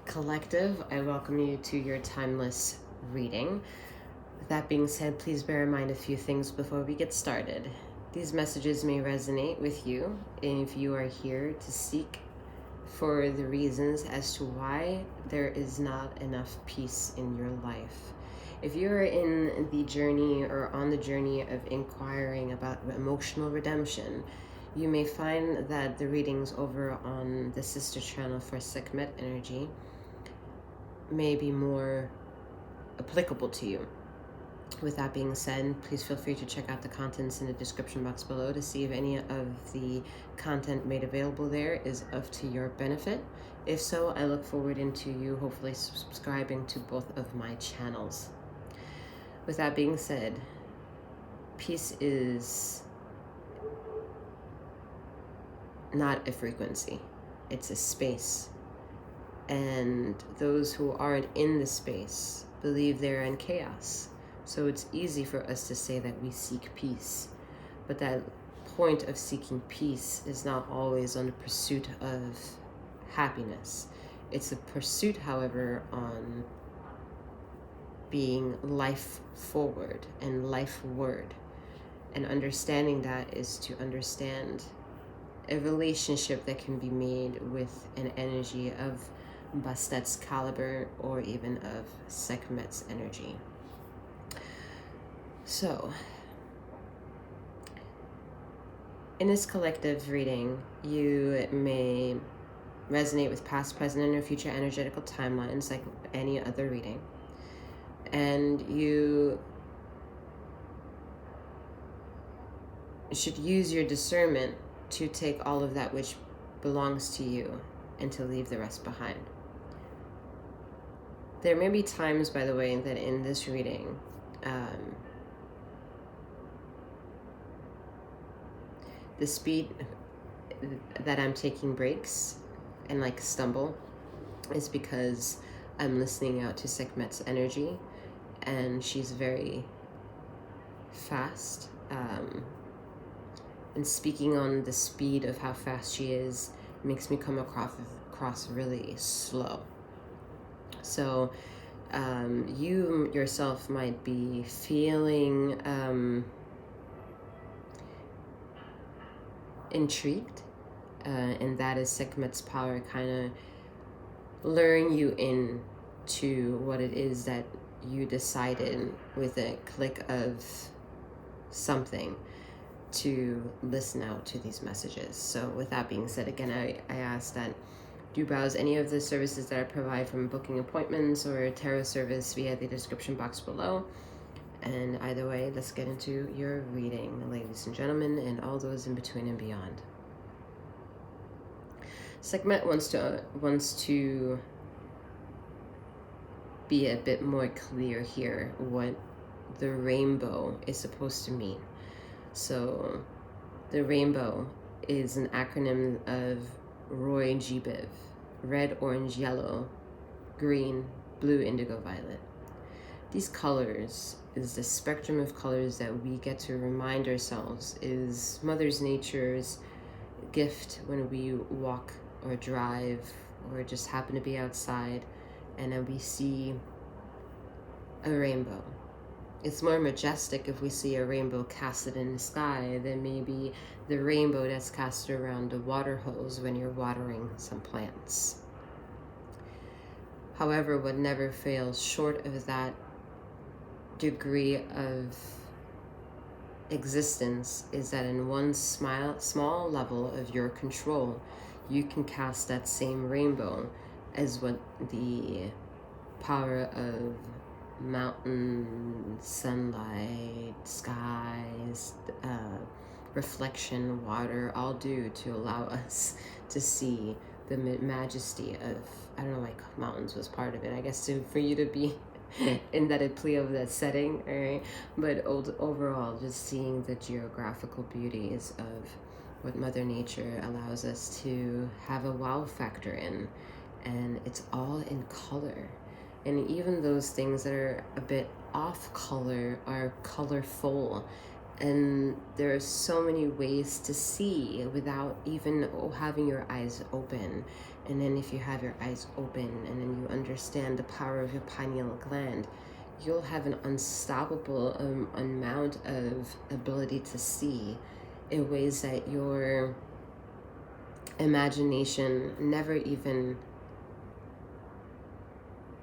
Collective, I welcome you to your timeless reading. With that being said, please bear in mind a few things before we get started. These messages may resonate with you if you are here to seek for the reasons as to why there is not enough peace in your life. If you're in the journey or on the journey of inquiring about emotional redemption, you may find that the readings over on the sister channel for 𝗖𝘀𝗵𝗔𝗽𝗽 energy may be more applicable to you. With that being said, please feel free to check out the contents in the description box below to see if any of the content made available there is to your benefit. If so, I look forward into you hopefully subscribing to both of my channels. With that being said, peace is not a frequency, it's a space. And those who aren't in the space believe they're in chaos. So it's easy for us to say that we seek peace, but that point of seeking peace is not always on the pursuit of happiness. It's a pursuit, however, on being life forward and lifeward. And understanding that is to understand a relationship that can be made with an energy of Bastet's caliber or even of 𝗖𝘀𝗵𝗔𝗽's energy. So, in this collective reading, you may resonate with past, present, and or future energetical timelines like any other reading. And you should use your discernment to take all of that which belongs to you and to leave the rest behind. There may be times, by the way, that in this reading, the speed that I'm taking breaks and like stumble is because I'm listening out to 𝗖𝘀𝗵𝗔𝗽's energy, and she's very fast. And speaking on the speed of how fast she is makes me come across really slow. So you yourself might be feeling intrigued, and that is 𝗖𝘀𝗵𝗔𝗽's power kind of luring you in to what it is that you decided with a click of something to listen out to these messages. So with that being said, again, I ask that you browse any of the services that I provide, from booking appointments or a tarot service, via the description box below. And either way, let's get into your reading, ladies and gentlemen, and all those in between and beyond. 𝗖𝘀𝗵𝗔𝗽 wants to be a bit more clear here what the rainbow is supposed to mean. So the rainbow is an acronym of 𝗁𝗚𝗪𝗪, red, orange, yellow, green, blue, indigo, violet. These colors is the spectrum of colors that we get to remind ourselves is Mother's Nature's gift when we walk or drive or just happen to be outside and then we see a rainbow. It's more majestic if we see a rainbow casted in the sky than maybe the rainbow that's casted around the water hose when you're watering some plants. However, what never fails short of that degree of existence is that in one small level of your control, you can cast that same rainbow as what the power of mountain, sunlight, skies, reflection, water all do to allow us to see the majesty of, I don't know, like mountains was part of it, I guess, for you to be in that plea of that setting, all right? But overall, just seeing the geographical beauties of what Mother Nature allows us to have a wow factor in, and it's all in color. And even those things that are a bit off color are colorful, And there are so many ways to see without even having your eyes open. And then if you have your eyes open and then you understand the power of your pineal gland, you'll have an unstoppable amount of ability to see in ways that your imagination never even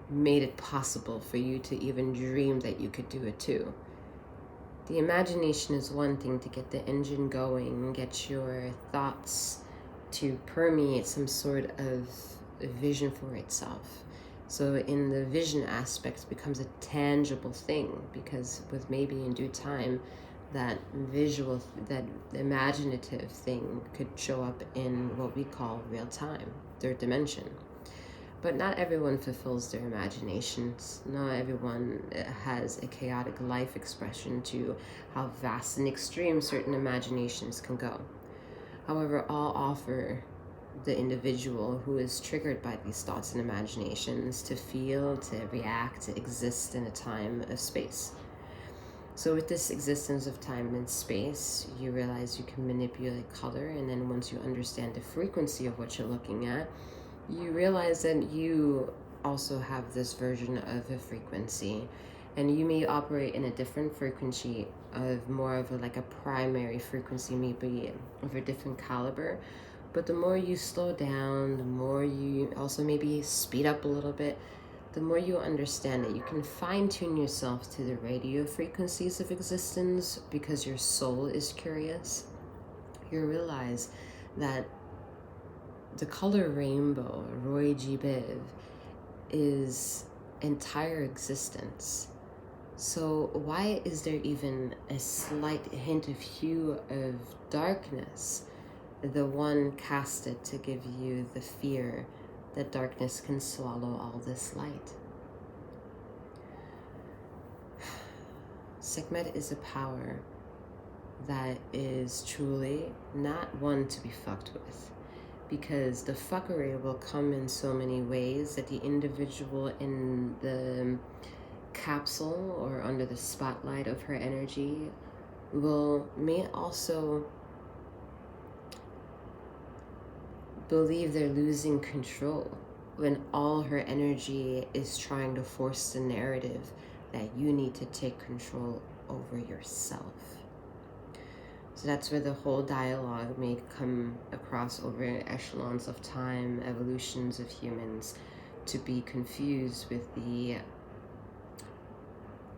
made it possible for you to even dream that you could do it too. The imagination is one thing to get the engine going, get your thoughts to permeate some sort of vision for itself. So in the vision aspect, it becomes a tangible thing, because with maybe in due time, that visual, that imaginative thing could show up in what we call real time, third dimension. But not everyone fulfills their imaginations. Not everyone has a chaotic life expression to how vast and extreme certain imaginations can go. However, all offer the individual who is triggered by these thoughts and imaginations to feel, to react, to exist in a time of space. So with this existence of time and space, you realize you can manipulate color, and then once you understand the frequency of what you're looking at, you realize that you also have this version of a frequency, and you may operate in a different frequency of more of like a primary frequency, maybe of a different caliber. But the more you slow down, the more you also maybe speed up a little bit, the more you understand that you can fine-tune yourself to the radio frequencies of existence because your soul is curious. You realize that the color rainbow, 𝗍𝗪𝗺𝗍𝗪, is entire existence. So why is there even a slight hint of hue of darkness, the one casted to give you the fear that darkness can swallow all this light? Sekhmet is a power that is truly not one to be fucked with, because the fuckery will come in so many ways that the individual in the capsule or under the spotlight of her energy may also believe they're losing control when all her energy is trying to force the narrative that you need to take control over yourself. So that's where the whole dialogue may come across over echelons of time, evolutions of humans, to be confused with the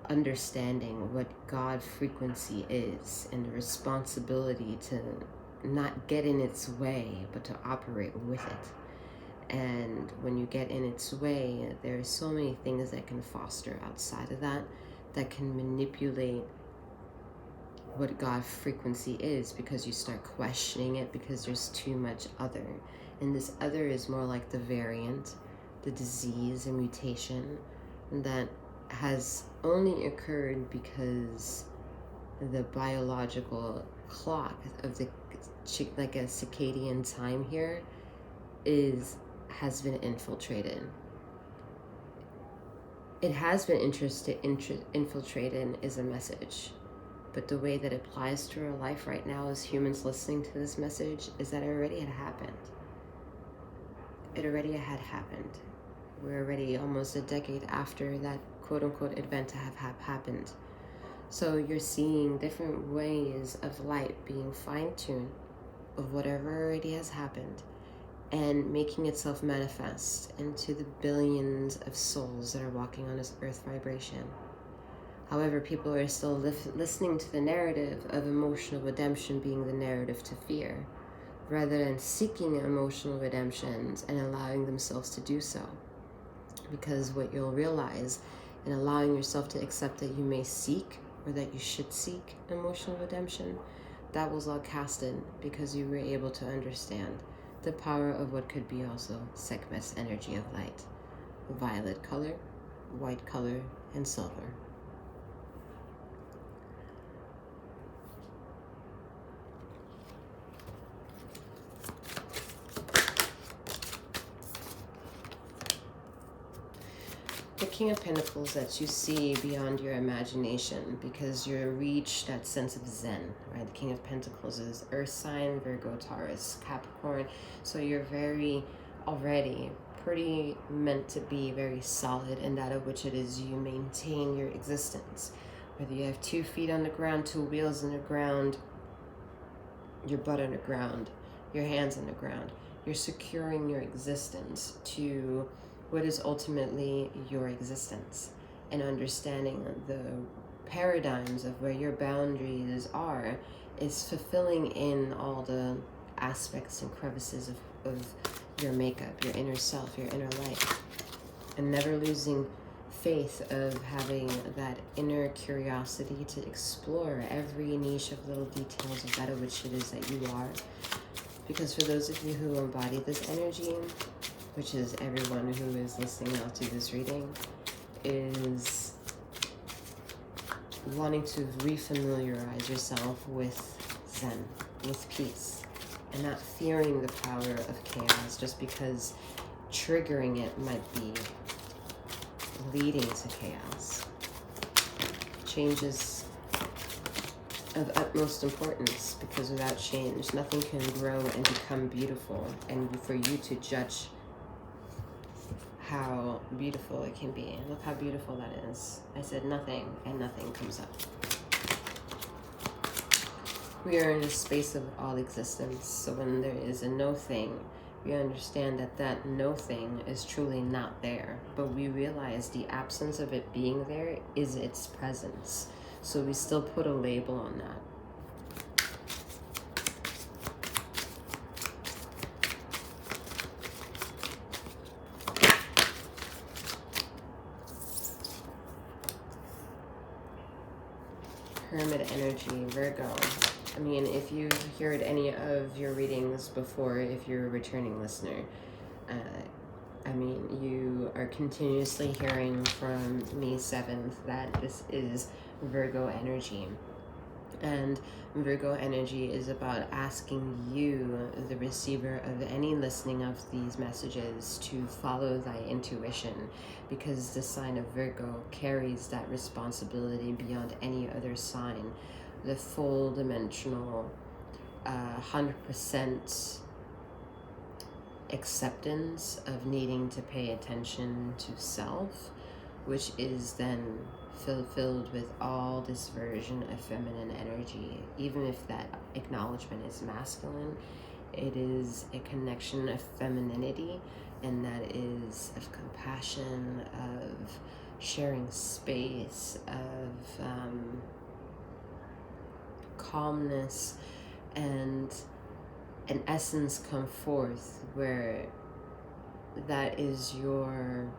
understanding what God frequency is and the responsibility to not get in its way, but to operate with it. And when you get in its way, there are so many things that can foster outside of that, that can manipulate what God frequency is, because you start questioning it because there's too much other. And this other is more like the variant, the disease and mutation that has only occurred because the biological clock of the, like a circadian time here, has been infiltrated. It has been infiltrated is a message. But the way that it applies to our life right now as humans listening to this message is that it already had happened. It already had happened. We're already almost a decade after that quote-unquote event to have happened. So you're seeing different ways of light being fine-tuned of whatever already has happened and making itself manifest into the billions of souls that are walking on this earth vibration. However, people are still listening to the narrative of emotional redemption being the narrative to fear, rather than seeking emotional redemptions and allowing themselves to do so. Because what you'll realize in allowing yourself to accept that you may seek, or that you should seek emotional redemption, that was all casted because you were able to understand the power of what could be also Sekhmet's energy of light: violet color, white color, and silver. the King of Pentacles lets you see beyond your imagination because you reach that sense of Zen, right? The King of Pentacles is Earth sign, Virgo, Taurus, Capricorn. So you're already pretty meant to be very solid in that of which it is you maintain your existence. Whether you have 2 feet on the ground, 2 wheels on the ground, your butt on the ground, your hands on the ground, you're securing your existence to what is ultimately your existence, and understanding the paradigms of where your boundaries are is fulfilling in all the aspects and crevices of your makeup, your inner self, your inner life, and never losing faith of having that inner curiosity to explore every niche of little details of that of which it is that you are. Because for those of you who embody this energy, which is everyone who is listening out to this reading, is wanting to refamiliarize yourself with Zen, with peace, and not fearing the power of chaos just because triggering it might be leading to chaos. Change is of utmost importance, because without change, nothing can grow and become beautiful. And for you to judge how beautiful it can be, look how beautiful that is. I said nothing, and nothing comes up. We are in a space of all existence, so when there is a no thing, we understand that that no thing is truly not there, but we realize the absence of it being there is its presence. So we still put a label on that. Hermit energy, Virgo. I mean, if you've heard any of your readings before, if you're a returning listener, I mean, you are continuously hearing from me, 7th, that this is Virgo energy. And Virgo energy is about asking you, the receiver of any listening of these messages, to follow thy intuition, because the sign of Virgo carries that responsibility beyond any other sign. The full dimensional, 100% acceptance of needing to pay attention to self, which is then filled with all this version of feminine energy. Even if that acknowledgement is masculine, it is a connection of femininity, and that is of compassion, of sharing space, of calmness, and an essence come forth where that is your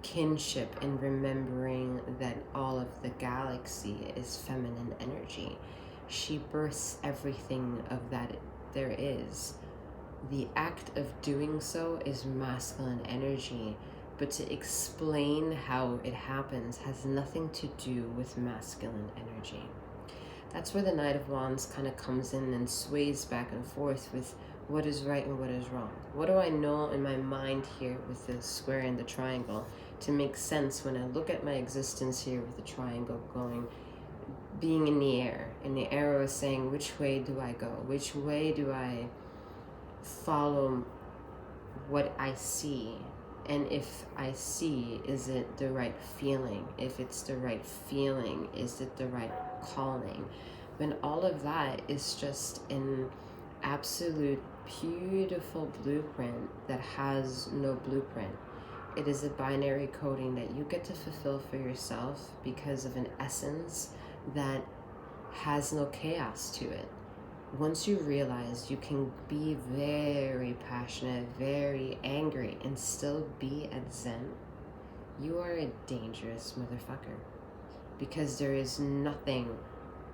kinship in remembering that all of the galaxy is feminine energy. She births everything of that there is. The act of doing so is masculine energy, but to explain how it happens has nothing to do with masculine energy. That's where the Knight of Wands kind of comes in and sways back and forth with what is right and what is wrong. What do I know in my mind here with the square and the triangle to make sense when I look at my existence here with the triangle being in the air, and the arrow is saying, which way do I go? Which way do I follow what I see? And if I see, is it the right feeling? If it's the right feeling, is it the right calling? When all of that is just an absolute beautiful blueprint that has no blueprint. It is a binary coding that you get to fulfill for yourself because of an essence that has no chaos to it. Once you realize you can be very passionate, very angry, and still be at Zen, you are a dangerous motherfucker. Because there is nothing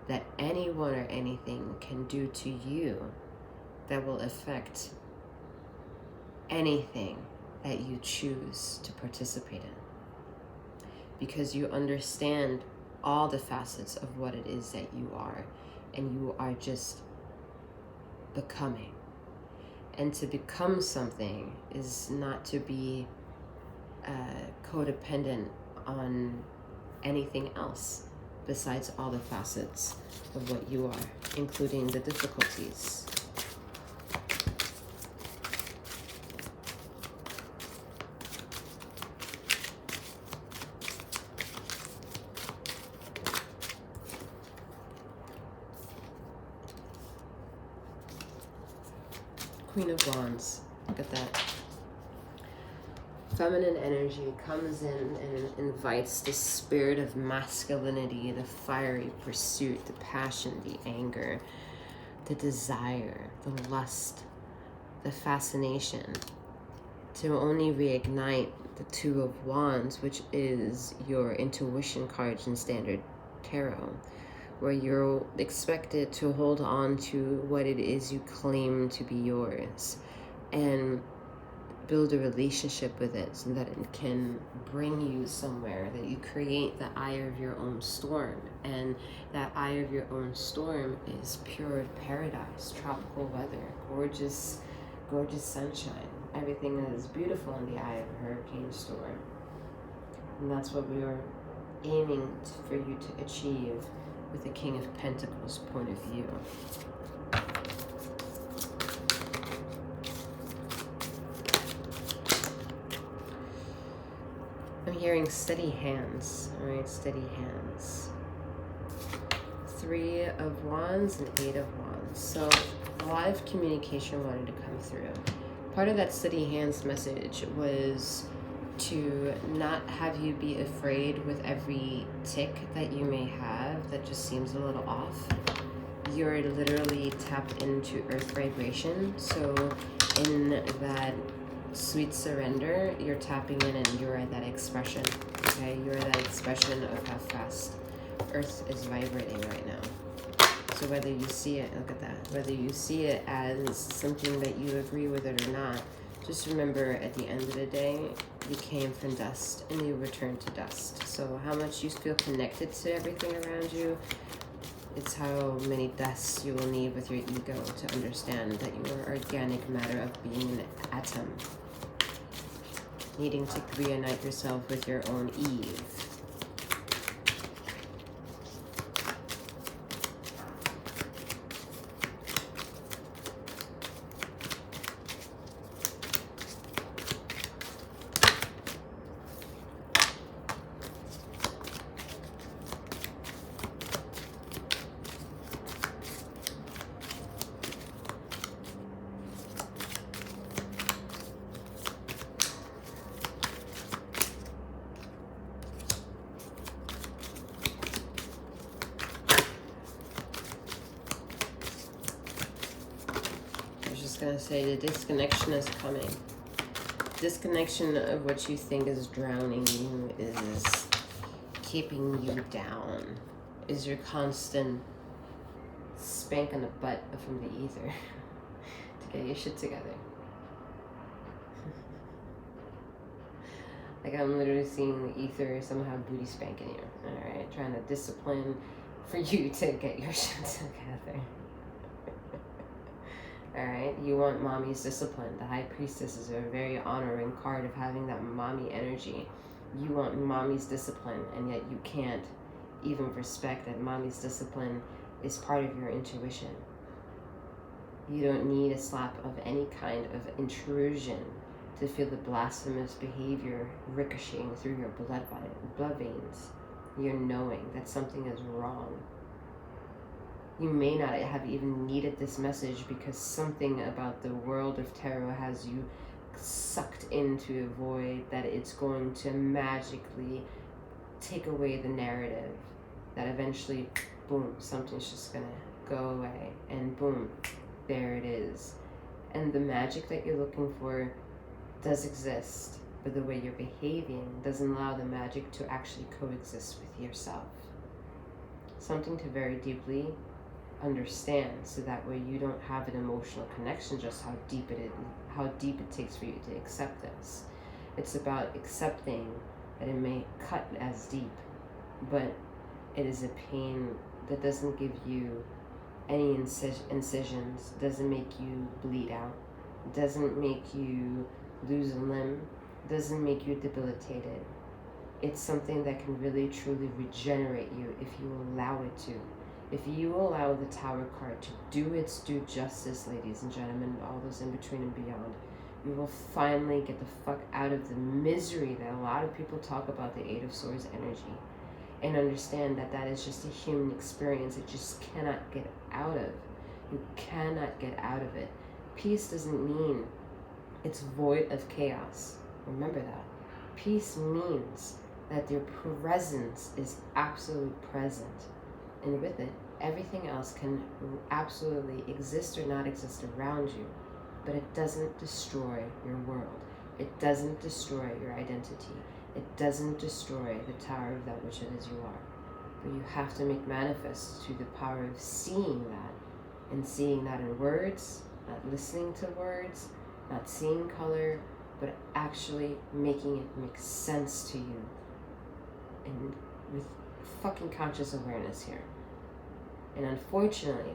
that anyone or anything can do to you that will affect anything that you choose to participate in. Because you understand all the facets of what it is that you are, and you are just becoming. And to become something is not to be codependent on anything else besides all the facets of what you are, including the difficulties. Queen of Wands, look at that. Feminine energy comes in and invites the spirit of masculinity, the fiery pursuit, the passion, the anger, the desire, the lust, the fascination, to only reignite the Two of Wands, which is your intuition cards in Standard Tarot, where you're expected to hold on to what it is you claim to be yours and build a relationship with it so that it can bring you somewhere, that you create the eye of your own storm. And that eye of your own storm is pure paradise, tropical weather, gorgeous, gorgeous sunshine. Everything is beautiful in the eye of a hurricane storm. And that's what we are aiming for you to achieve with the King of Pentacles point of view. I'm hearing steady hands, all right, steady hands. 3 of Wands and 8 of Wands. So a lot of communication wanted to come through. Part of that steady hands message was to not have you be afraid with every tick that you may have that just seems a little off. You're literally tapped into earth vibration. So in that sweet surrender, you're tapping in and you're that expression, okay? You're that expression of how fast earth is vibrating right now. So whether you see it, look at that, whether you see it as something that you agree with it or not, just remember at the end of the day, you came from dust and you return to dust. So how much you feel connected to everything around you, it's how many dusts you will need with your ego to understand that you are organic matter of being an atom, needing to reunite yourself with your own Eve. Gonna say the disconnection is coming. Disconnection of what you think is drowning you, is keeping you down, is your constant spank on the butt from the ether to get your shit together. Like I'm literally seeing the ether somehow booty spanking you, alright? Trying to discipline for you to get your shit together. Alright, you want mommy's discipline. The High Priestess is a very honoring card of having that mommy energy. You want mommy's discipline, and yet you can't even respect that mommy's discipline is part of your intuition. You don't need a slap of any kind of intrusion to feel the blasphemous behavior ricocheting through your blood veins. You're knowing that something is wrong. You may not have even needed this message because something about the world of tarot has you sucked into a void that it's going to magically take away the narrative, that eventually, boom, something's just gonna go away, and boom, there it is. And the magic that you're looking for does exist, but the way you're behaving doesn't allow the magic to actually coexist with yourself. Something to very deeply understand, so that way you don't have an emotional connection, just how deep it takes for you to accept this. It's about accepting that it may cut as deep, but it is a pain that doesn't give you any incisions, doesn't make you bleed out, doesn't make you lose a limb, doesn't make you debilitated. It's something that can really truly regenerate you if you allow it to. If you allow the Tower card to do its due justice, ladies and gentlemen, all those in between and beyond, you will finally get the fuck out of the misery that a lot of people talk about the Eight of Swords energy, and understand that that is just a human experience. It just cannot get out of. You cannot get out of it. Peace doesn't mean it's void of chaos. Remember that. Peace means that your presence is absolutely present. And with it, everything else can absolutely exist or not exist around you. But it doesn't destroy your world. It doesn't destroy your identity. It doesn't destroy the tower of that which it is you are. But you have to make manifest to the power of seeing that. And seeing that in words, not listening to words, not seeing color, but actually making it make sense to you. And with fucking conscious awareness here. And unfortunately,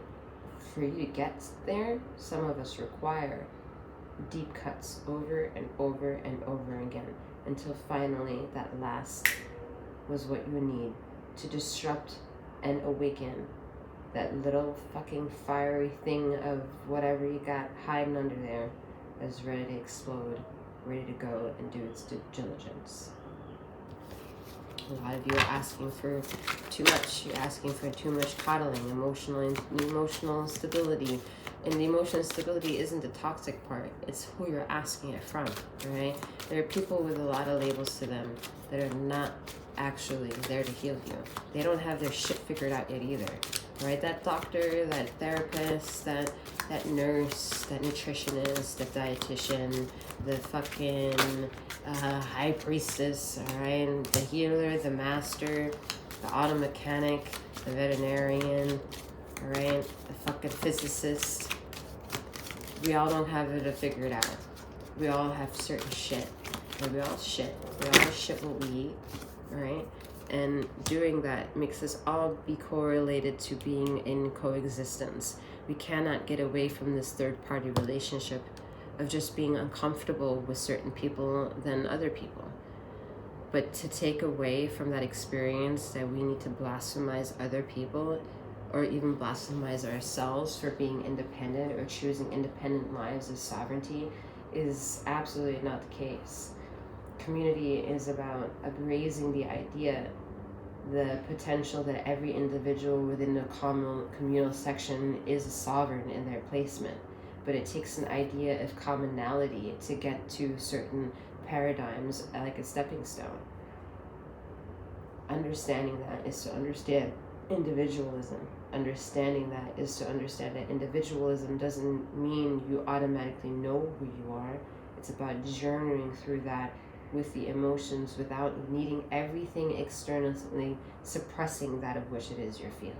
for you to get there, some of us require deep cuts over and over and over again until finally that last was what you need to disrupt and awaken that little fucking fiery thing of whatever you got hiding under there is ready to explode, ready to go and do its due diligence. A lot of you are asking for too much. You're asking for too much coddling, emotional stability. And the emotional stability isn't the toxic part. It's who you're asking it from, right? There are people with a lot of labels to them that are not actually there to heal you. They don't have their shit figured out yet either, right? That doctor, that therapist, that nurse, that nutritionist, that dietitian, the fucking high priestess, all right? And the healer, the master, the auto mechanic, the veterinarian, all right? The fucking physicist. We all don't have it figured out. We all have certain shit. And we all shit. We all shit what we eat, all right? And doing that makes us all be correlated to being in coexistence. We cannot get away from this third-party relationship of just being uncomfortable with certain people than other people. But to take away from that experience that we need to blasphemize other people or even blasphemize ourselves for being independent or choosing independent lives of sovereignty is absolutely not the case. Community is about raising the idea, the potential that every individual within the communal section is a sovereign in their placement. But it takes an idea of commonality to get to certain paradigms like a stepping stone. Understanding that is to understand individualism. Understanding that is to understand that individualism doesn't mean you automatically know who you are. It's about journeying through that with the emotions without needing everything externally suppressing that of which it is you're feeling.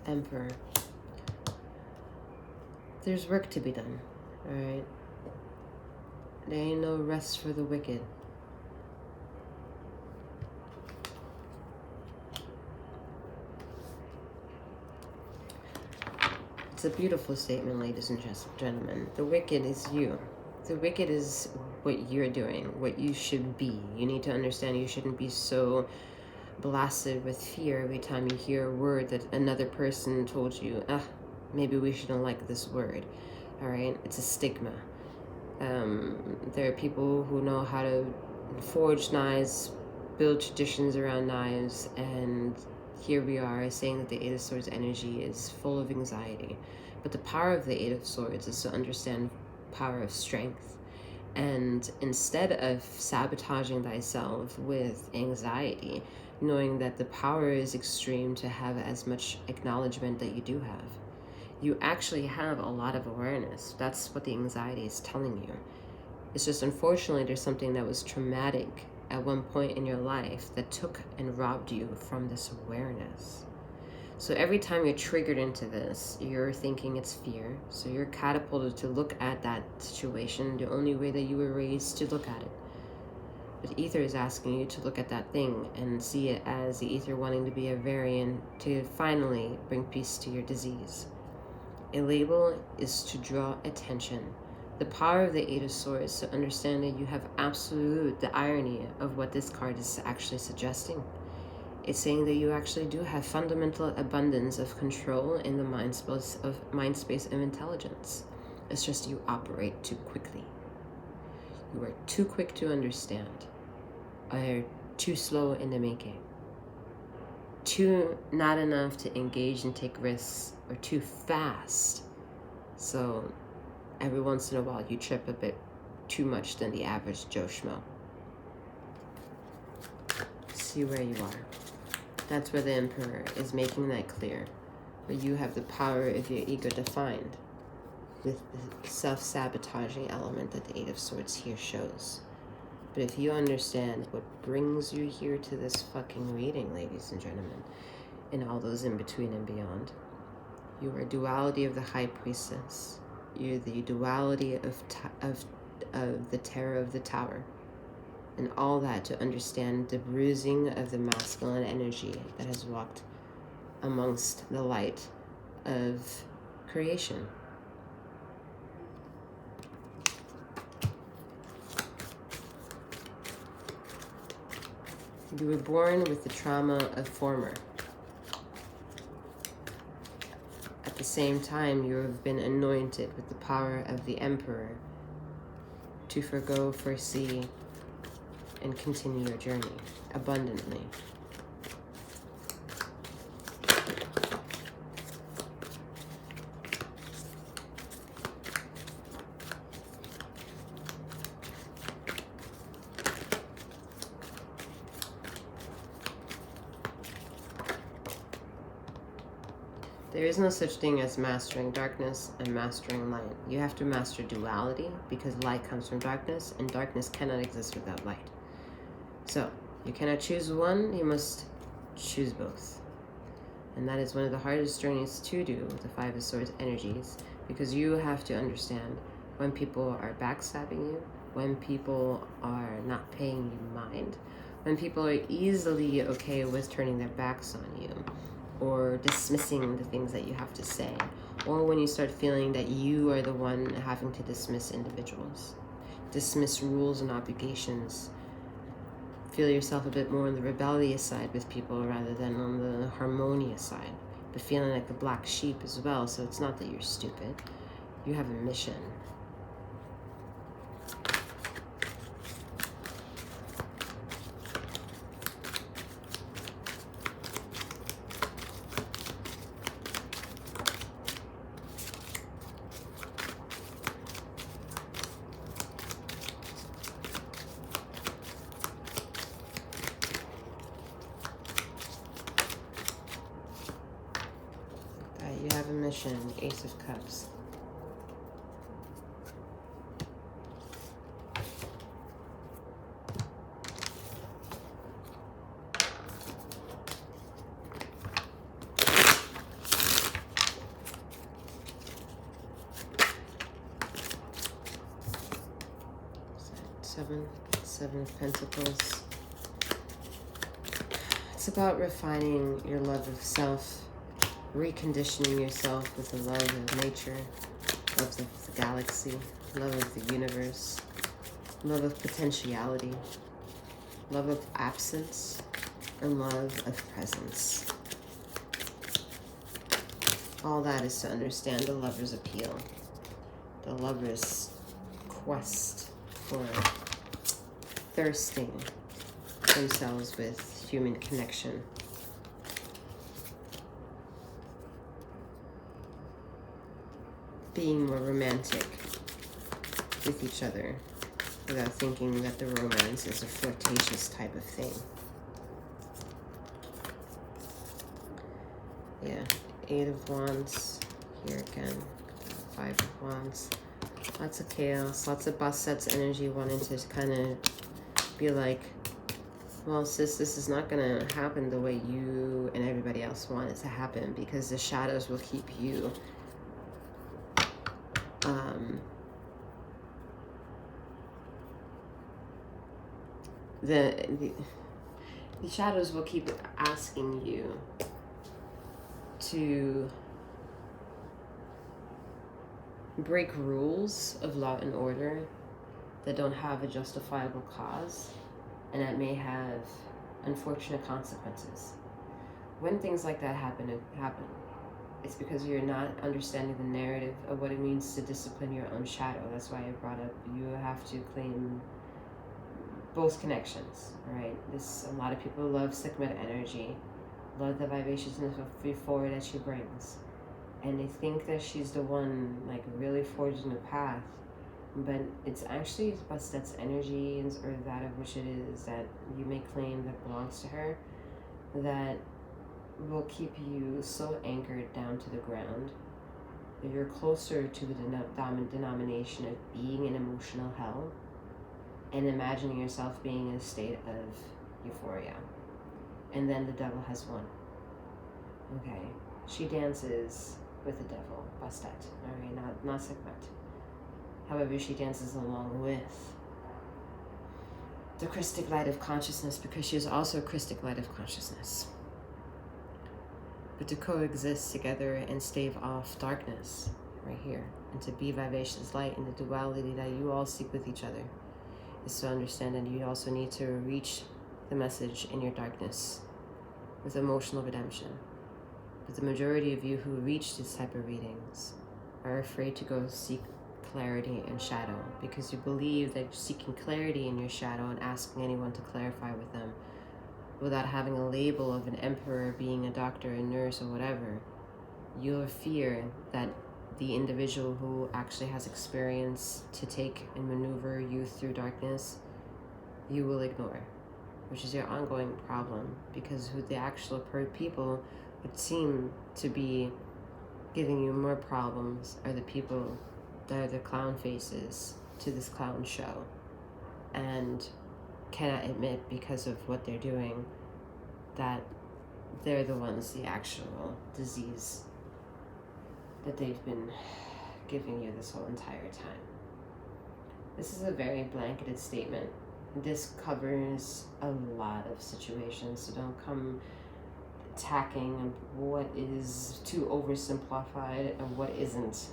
Emperor. There's work to be done, alright? There ain't no rest for the wicked. It's a beautiful statement, ladies and gentlemen. The wicked is you. The wicked is what you're doing, what you should be. You need to understand you shouldn't be so blasted with fear every time you hear a word that another person told you, maybe we shouldn't like this word. All right, it's a stigma. There are people who know how to forge knives, build traditions around knives, and here we are saying that the Eight of Swords energy is full of anxiety. But the power of the Eight of Swords is to understand power of strength. And instead of sabotaging thyself with anxiety, knowing that the power is extreme to have as much acknowledgement that you do have. You actually have a lot of awareness. That's what the anxiety is telling you. It's just unfortunately there's something that was traumatic at one point in your life that took and robbed you from this awareness. So every time you're triggered into this, you're thinking it's fear. So you're catapulted to look at that situation the only way that you were raised to look at it. But ether is asking you to look at that thing and see it as the ether wanting to be a variant to finally bring peace to your disease. A label is to draw attention. The power of the Eight of Swords to understand that you have the irony of what this card is actually suggesting. It's saying that you actually do have fundamental abundance of control in the mind space of intelligence. It's just you operate too quickly. You are too quick to understand, or too slow in the making. Too not enough to engage and take risks, or too fast. So every once in a while you trip a bit too much than the average Joe Schmo. See where you are. That's where the Emperor is making that clear. But you have the power of your ego defined with the self-sabotaging element that the Eight of Swords here shows. But if you understand what brings you here to this fucking reading, ladies and gentlemen, and all those in between and beyond, you are duality of the High Priestess. You're the duality of the terror of the Tower. And all that to understand the bruising of the masculine energy that has walked amongst the light of creation. You were born with the trauma of former. At the same time, you have been anointed with the power of the Emperor to forgo, foresee, and continue your journey abundantly. There is no such thing as mastering darkness and mastering light. You have to master duality because light comes from darkness and darkness cannot exist without light. So, you cannot choose one, you must choose both. And that is one of the hardest journeys to do with the Five of Swords energies, because you have to understand when people are backstabbing you, when people are not paying you mind, when people are easily okay with turning their backs on you, or dismissing the things that you have to say, or when you start feeling that you are the one having to dismiss individuals, dismiss rules and obligations. Feel yourself a bit more on the rebellious side with people rather than on the harmonious side, but feeling like the black sheep as well. So it's not that you're stupid. You have a mission. You have a mission, Ace of Cups. Seven of Pentacles. It's about refining your love of self, reconditioning yourself with the love of nature, love of the galaxy, love of the universe, love of potentiality, love of absence, and love of presence. All that is to understand the lover's appeal, the lover's quest for thirsting themselves with human connection. Being more romantic with each other without thinking that the romance is a flirtatious type of thing. Yeah, Eight of Wands here again, Five of Wands. Lots of chaos, lots of bus sets energy wanting to kind of be like, Well, sis, this is not going to happen the way you and everybody else want it to happen, because the shadows will keep you the shadows will keep asking you to break rules of law and order that don't have a justifiable cause and that may have unfortunate consequences. When things like that happen, it's because you're not understanding the narrative of what it means to discipline your own shadow. That's why I brought up you have to claim both connections, right? A lot of people love 𝗖𝘀𝗵𝗔𝗽 energy, love the vivacious of 𝗩𝗲 that she brings, and they think that she's the one like really forging the path, but it's actually 𝗪𝗪's energy, or that of which it is that you may claim that belongs to her, that will keep you so anchored down to the ground that you're closer to the denomination of being in emotional hell and imagining yourself being in a state of euphoria. And then the devil has won. Okay, she dances with the devil, 𝗪𝗪, all right, not 𝗖𝘀𝗵𝗔𝗽. However, she dances along with the Christic light of consciousness, because she is also a Christic light of consciousness. But to coexist together and stave off darkness right here, and to be vivacious light in the duality that you all seek with each other, is to understand that you also need to reach the message in your darkness with emotional redemption. But the majority of you who reach these type of readings are afraid to go seek clarity in shadow, because you believe that seeking clarity in your shadow and asking anyone to clarify with them without having a label of an emperor, being a doctor, a nurse, or whatever, you'll fear that the individual who actually has experience to take and maneuver you through darkness, you will ignore, which is your ongoing problem, because who the actual people would seem to be giving you more problems are the people that are the clown faces to this clown show and cannot admit, because of what they're doing, that they're the ones, the actual disease that they've been giving you this whole entire time. This is a very blanketed statement. This covers a lot of situations, so don't come attacking what is too oversimplified and what isn't.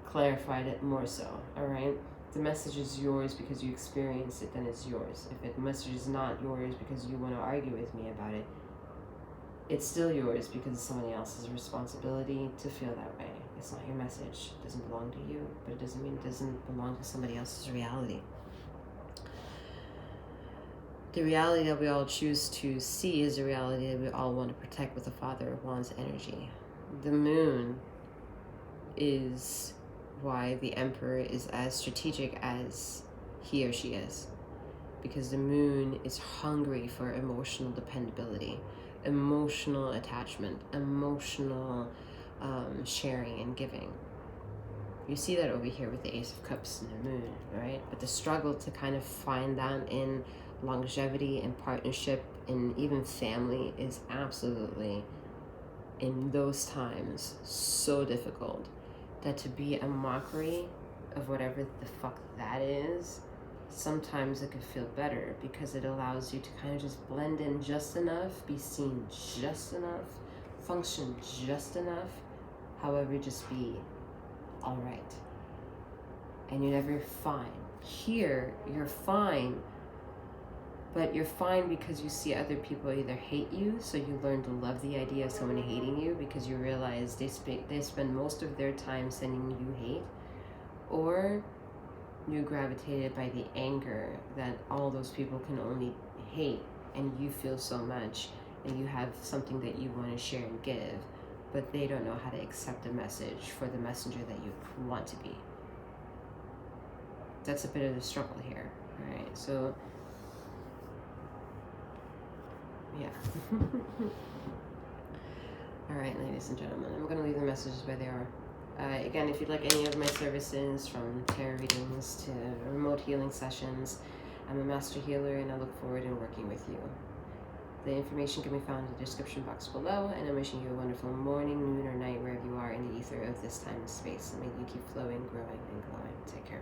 Clarified it more so, all right? The message is yours because you experienced it, then it's yours. If the message is not yours because you want to argue with me about it, it's still yours because it's somebody else's responsibility to feel that way. It's not your message. It doesn't belong to you, but it doesn't mean it doesn't belong to somebody else's reality. The reality that we all choose to see is the reality that we all want to protect with the Father of Wands energy. The moon is why the Emperor is as strategic as he or she is, because the moon is hungry for emotional dependability, emotional attachment, emotional sharing and giving. You see that over here with the Ace of Cups and the moon, right? But the struggle to kind of find that in longevity and partnership and even family is absolutely, in those times, so difficult. That to be a mockery of whatever the fuck that is, sometimes it could feel better, because it allows you to kind of just blend in just enough, be seen just enough, function just enough, however, just be all right. And you're never fine. Here, you're fine, but you're fine because you see other people either hate you, so you learn to love the idea of someone hating you, because you realize they spend most of their time sending you hate, or you're gravitated by the anger that all those people can only hate, and you feel so much, and you have something that you want to share and give, but they don't know how to accept a message for the messenger that you want to be. That's a bit of the struggle here, all right? So yeah. All right, ladies and gentlemen, I'm going to leave the messages where they are. Again, if you'd like any of my services, from tarot readings to remote healing sessions, I'm a master healer, and I look forward to working with you. The information can be found in the description box below, and I'm wishing you a wonderful morning, noon, or night wherever you are in the ether of this time and space. And may you keep flowing, growing, and glowing. Take care.